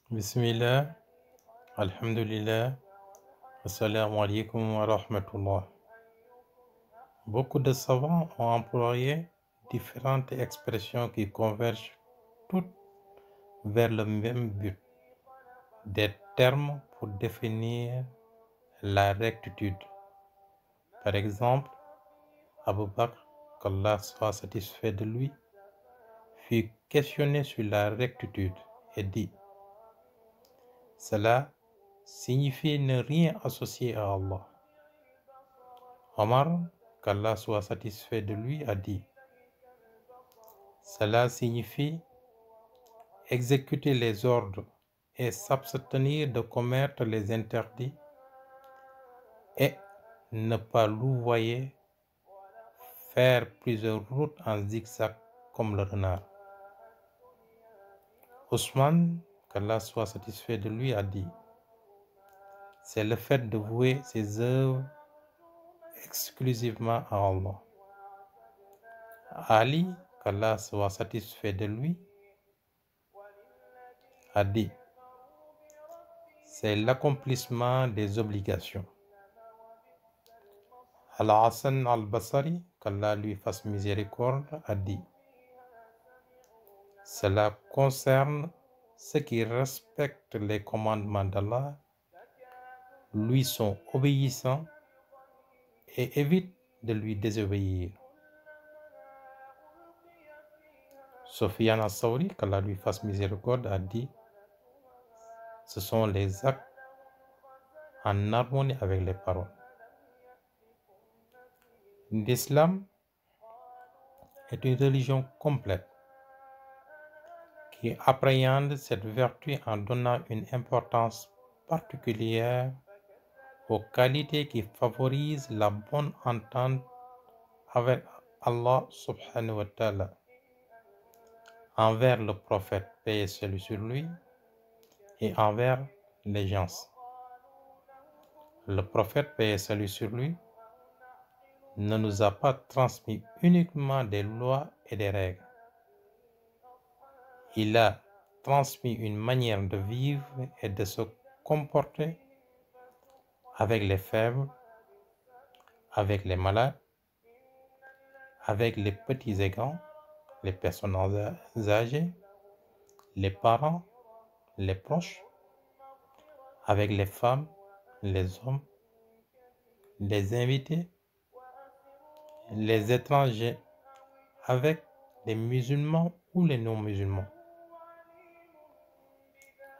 Bismillah, Alhamdulillah, Assalamu alaikum wa rahmatullah. Beaucoup de savants ont employé différentes expressions qui convergent toutes vers le même but, des termes pour définir la rectitude. Par exemple, Abu Bakr, qu'Allah soit satisfait de lui, fut questionné sur la rectitude et dit: cela signifie ne rien associer à Allah. Omar, qu'Allah soit satisfait de lui, a dit: cela signifie exécuter les ordres et s'abstenir de commettre les interdits et ne pas louvoyer, faire plusieurs routes en zigzag comme le renard. Ousmane, qu'Allah soit satisfait de lui, a dit: c'est le fait de vouer ses œuvres exclusivement à Allah. Ali, qu'Allah soit satisfait de lui, a dit: c'est l'accomplissement des obligations. Al-Hassan al-Basri, qu'Allah lui fasse miséricorde, a dit: cela concerne ceux qui respectent les commandements d'Allah, lui sont obéissants et évitent de lui désobéir. Sofiane al-Sawri, qu'Allah lui fasse miséricorde, a dit: ce sont les actes en harmonie avec les paroles. L'islam est une religion complète qui appréhende cette vertu en donnant une importance particulière aux qualités qui favorisent la bonne entente avec Allah subhanahu wa ta'ala, envers le prophète, paix et salut sur lui, et envers les gens. Le prophète, paix et salut sur lui, ne nous a pas transmis uniquement des lois et des règles. Il a transmis une manière de vivre et de se comporter avec les faibles, avec les malades, avec les petits et grands, les personnes âgées, les parents, les proches, avec les femmes, les hommes, les invités, les étrangers, avec les musulmans ou les non-musulmans.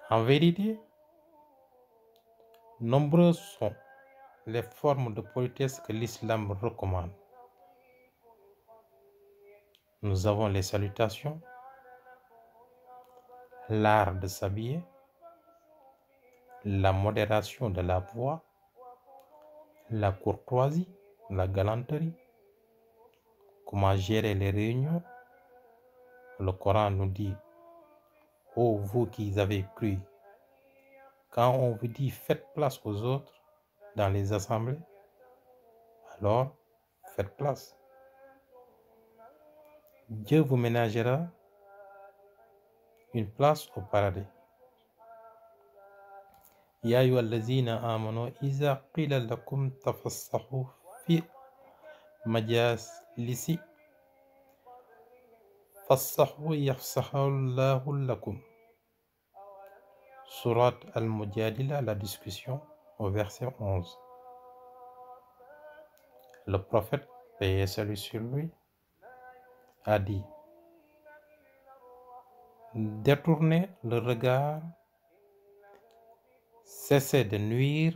En vérité, nombreuses sont les formes de politesse que l'islam recommande. Nous avons les salutations, l'art de s'habiller, la modération de la voix, la courtoisie, la galanterie, comment gérer les réunions. Le Coran nous dit: ô vous qui avez cru, quand on vous dit faites place aux autres dans les assemblées, alors faites place. Dieu vous ménagera une place au paradis. Ya ayyuhallazina amanu iza qila lakum tafassahu fi majalisi fassahu yafsahullahu lakum. Surat al-Mujadila, la discussion, au verset 11. Le prophète, paix et salut sur lui, a dit: détournez le regard, cessez de nuire,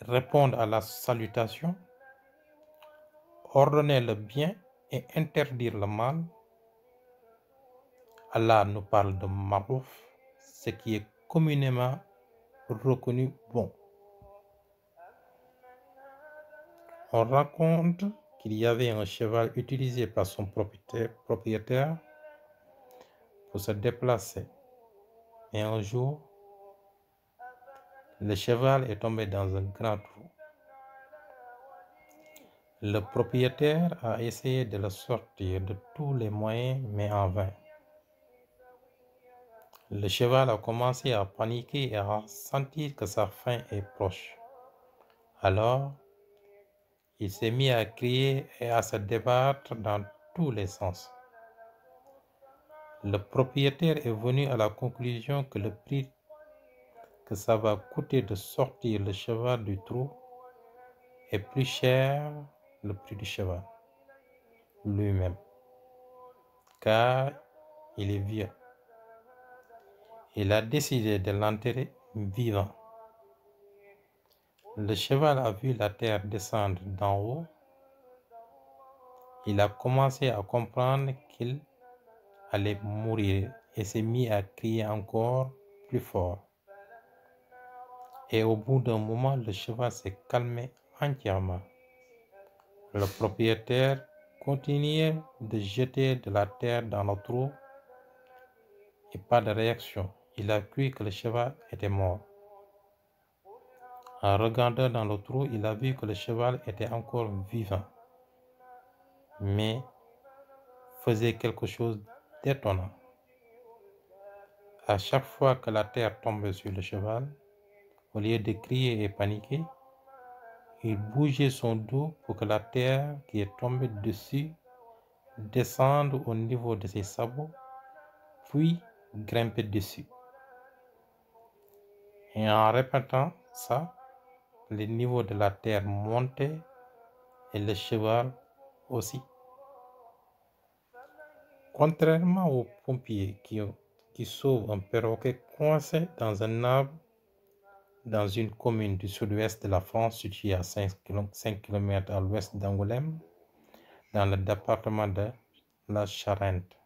répondre à la salutation, ordonner le bien et interdire le mal. Allah nous parle de Ma'ruf, ce qui est communément reconnu bon. On raconte qu'il y avait un cheval utilisé par son propriétaire pour se déplacer. Et un jour, le cheval est tombé dans un grand trou. Le propriétaire a essayé de le sortir de tous les moyens, mais en vain. Le cheval a commencé à paniquer et à sentir que sa fin est proche. Alors, il s'est mis à crier et à se débattre dans tous les sens. Le propriétaire est venu à la conclusion que le prix que ça va coûter de sortir le cheval du trou est plus cher que le prix du cheval lui-même, car il est vieux. Il a décidé de l'enterrer vivant. Le cheval a vu la terre descendre d'en haut. Il a commencé à comprendre qu'il allait mourir et s'est mis à crier encore plus fort. Et au bout d'un moment, le cheval s'est calmé entièrement. Le propriétaire continuait de jeter de la terre dans le trou et pas de réaction. Il a cru que le cheval était mort. En regardant dans le trou, il a vu que le cheval était encore vivant, mais faisait quelque chose d'étonnant. À chaque fois que la terre tombait sur le cheval, au lieu de crier et paniquer, il bougeait son dos pour que la terre qui est tombée dessus descende au niveau de ses sabots, puis grimper dessus. Et en répétant ça, le niveau de la terre montait et le cheval aussi. Contrairement aux pompiers qui sauvent un perroquet coincé dans un arbre dans une commune du sud-ouest de la France située à 5 km à l'ouest d'Angoulême, dans le département de la Charente.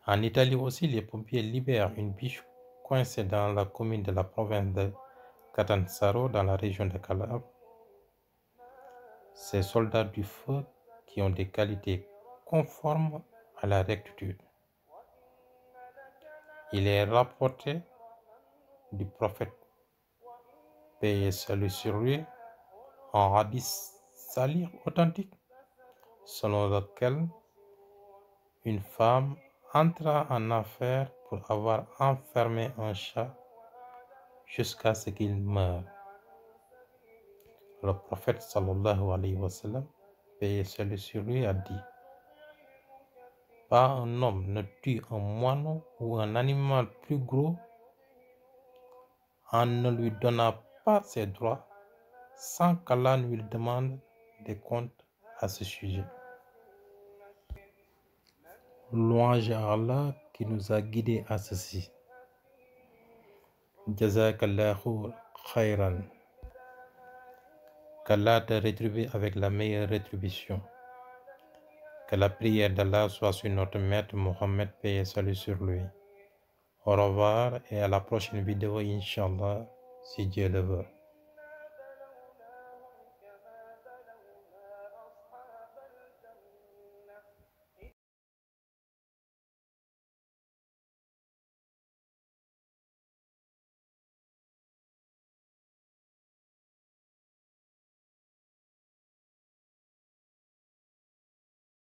En Italie aussi, les pompiers libèrent une biche coincée dans la commune de la province de Catanzaro, dans la région de Calabre. Ces soldats du feu qui ont des qualités conformes à la rectitude. Il est rapporté du prophète, paix et salut sur lui, en hadith salih authentique, selon lequel une femme entra en enfer pour avoir enfermé un chat jusqu'à ce qu'il meure. Le prophète sallallahu alayhi wa sallam, paix et salut sur lui, a dit: pas un homme ne tue un moineau ou un animal plus gros en ne lui donnant pas ses droits sans qu'Allah ne lui demande des comptes à ce sujet. Louange à Allah qui nous a guidés à ceci. Jazakallahu khairan. Qu'Allah te rétribue avec la meilleure rétribution. Que la prière d'Allah soit sur notre maître Mohammed, paix et salut sur lui. Au revoir et à la prochaine vidéo, Inch'Allah, si Dieu le veut.